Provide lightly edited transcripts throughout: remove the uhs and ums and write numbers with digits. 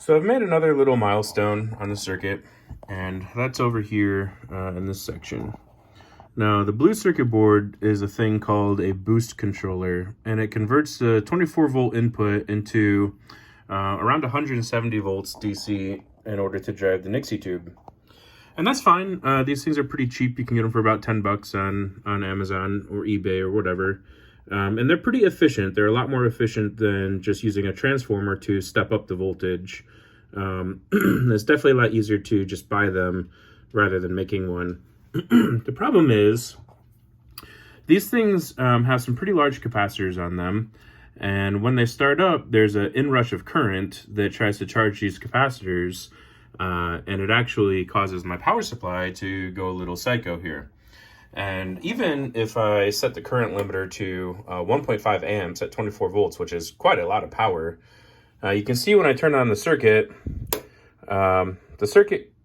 So I've made another little milestone on the circuit, and that's over here in this section. Now, the blue circuit board is a thing called a boost controller, and it converts the 24 volt input into around 170 volts DC in order to drive the Nixie tube. And that's fine. These things are pretty cheap. You can get them for about 10 bucks on Amazon or eBay or whatever. And they're pretty efficient. They're a lot more efficient than just using a transformer to step up the voltage. It's definitely a lot easier to just buy them rather than making one. The problem is these things have some pretty large capacitors on them. And when they start up, there's an inrush of current that tries to charge these capacitors. And it actually causes my power supply to go a little psycho here. And even if I set the current limiter to 1.5 amps at 24 volts, which is quite a lot of power, you can see when I turn on the circuit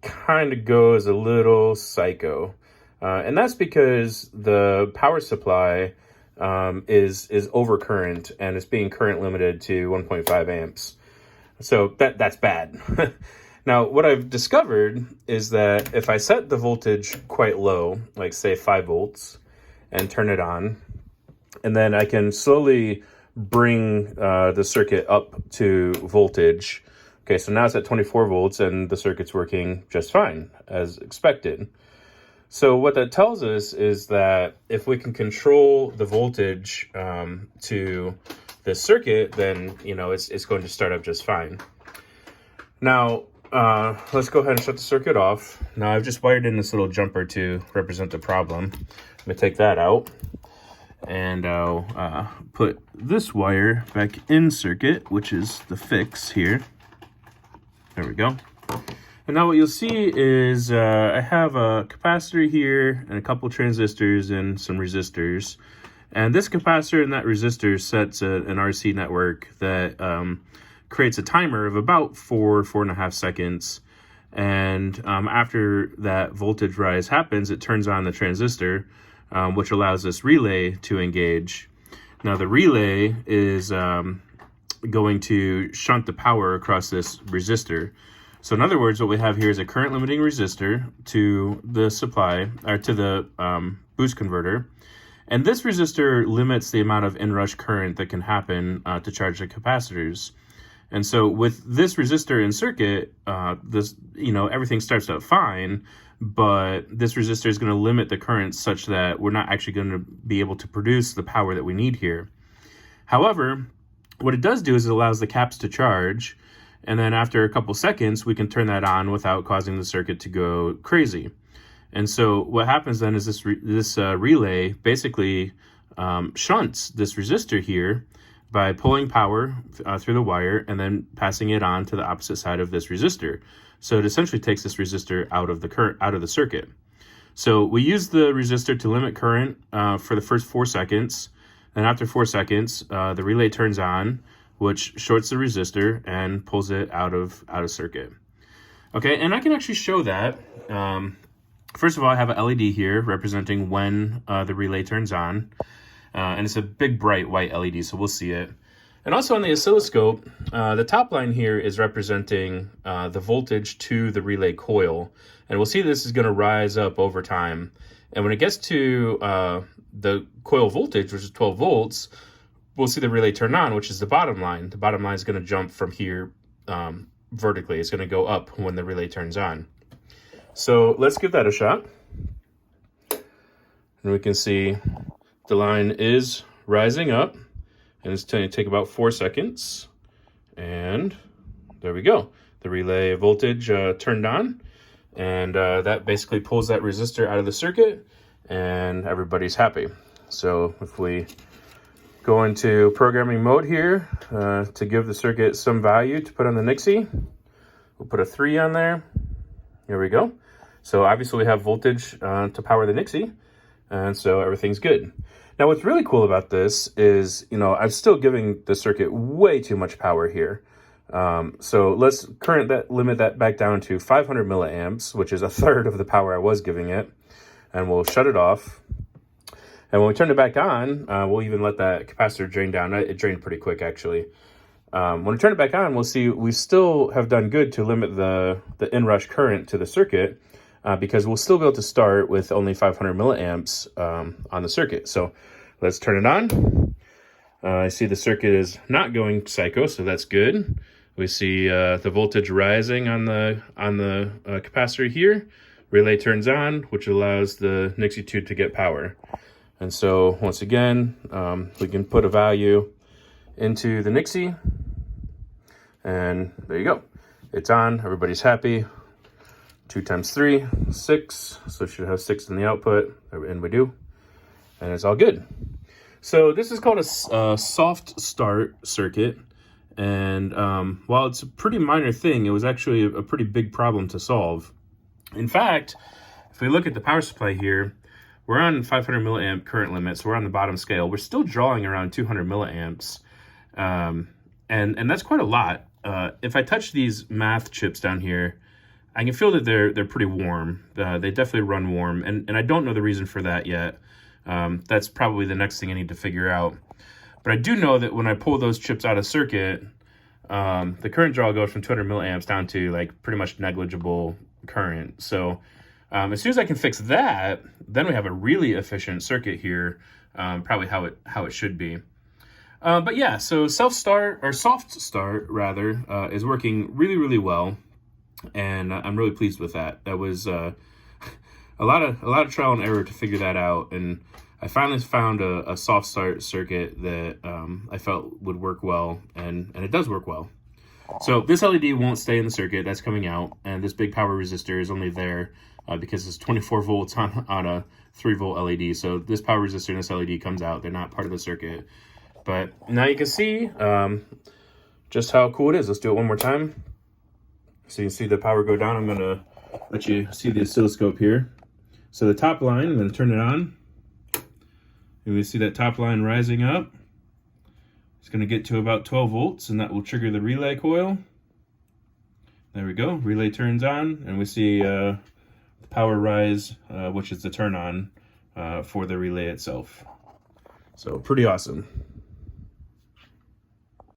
kind of goes a little psycho. And that's because the power supply is overcurrent and it's being current limited to 1.5 amps. So that's bad. Now, what I've discovered is that if I set the voltage quite low, like say 5 volts, and turn it on, and then I can slowly bring the circuit up to voltage. Okay, so now it's at 24 volts and the circuit's working just fine, as expected. So what that tells us is that if we can control the voltage to the circuit, then, you know, it's going to start up just fine. Now, let's go ahead and shut the circuit off. Now, I've just wired in this little jumper to represent the problem. Let me take that out, and I'll put this wire back in circuit, which is the fix here. There we go. And now what you'll see is I have a capacitor here and a couple transistors and some resistors. And this capacitor and that resistor sets an RC network that creates a timer of about 4.5 seconds. And after that voltage rise happens, it turns on the transistor, which allows this relay to engage. Now the relay is going to shunt the power across this resistor. So in other words, what we have here is a current limiting resistor to the supply, or to the boost converter. And this resistor limits the amount of inrush current that can happen to charge the capacitors. And so with this resistor in circuit, everything starts out fine, but this resistor is going to limit the current such that we're not actually going to be able to produce the power that we need here. However, what it does do is it allows the caps to charge, and then after a couple seconds, we can turn that on without causing the circuit to go crazy. And so what happens then is this relay basically shunts this resistor here by pulling power through the wire and then passing it on to the opposite side of this resistor. So it essentially takes this resistor out of the circuit. So we use the resistor to limit current for the first 4 seconds. And after 4 seconds, the relay turns on, which shorts the resistor and pulls it out of circuit. Okay, and I can actually show that. First of all, I have an LED here representing when the relay turns on. And it's a big, bright white LED, so we'll see it. And also on the oscilloscope, the top line here is representing the voltage to the relay coil. And we'll see this is going to rise up over time. And when it gets to the coil voltage, which is 12 volts, we'll see the relay turn on, which is the bottom line. The bottom line is going to jump from here vertically. It's going to go up when the relay turns on. So let's give that a shot. And we can see the line is rising up, and it's going to take about 4 seconds. And there we go. The relay voltage turned on, and that basically pulls that resistor out of the circuit, and everybody's happy. So if we go into programming mode here to give the circuit some value to put on the Nixie, we'll put a 3 on there. Here we go. So obviously we have voltage to power the Nixie, and so everything's good. Now, what's really cool about this is, I'm still giving the circuit way too much power here. So let's limit that back down to 500 milliamps, which is a third of the power I was giving it. And we'll shut it off. And when we turn it back on, we'll even let that capacitor drain down. It drained pretty quick, actually. When we turn it back on, we'll see we still have done good to limit the inrush current to the circuit, because we'll still be able to start with only 500 milliamps on the circuit. So let's turn it on. I see the circuit is not going psycho, so that's good. We see the voltage rising on the capacitor here. Relay turns on, which allows the Nixie tube to get power. And so once again, we can put a value into the Nixie, and there you go. It's on, everybody's happy. 2 times 3, 6, so it should have 6 in the output, and we do, and it's all good. So this is called a soft start circuit, and while it's a pretty minor thing, it was actually a pretty big problem to solve. In fact, if we look at the power supply here, we're on 500 milliamp current limit, so we're on the bottom scale. We're still drawing around 200 milliamps, and that's quite a lot. If I touch these math chips down here, I can feel that they're pretty warm. They definitely run warm, and I don't know the reason for that yet. That's probably the next thing I need to figure out. But I do know that when I pull those chips out of circuit, the current draw goes from 200 milliamps down to like pretty much negligible current. So as soon as I can fix that, then we have a really efficient circuit here, probably how it should be. But yeah, so soft start rather is working really, really well, and I'm really pleased with that. That was a lot of trial and error to figure that out, and I finally found a soft start circuit that I felt would work well, and it does work well. So this LED won't stay in the circuit, that's coming out, and this big power resistor is only there because it's 24 volts on a 3 volt LED. So this power resistor and this LED comes out, they're not part of the circuit. But now you can see just how cool it is. Let's do it one more time. So you can see the power go down. I'm gonna let you see the oscilloscope here. So the top line, I'm gonna turn it on. And we see that top line rising up. It's going to get to about 12 volts, and that will trigger the relay coil. There we go. Relay turns on, and we see the power rise, which is the turn on for the relay itself. So pretty awesome.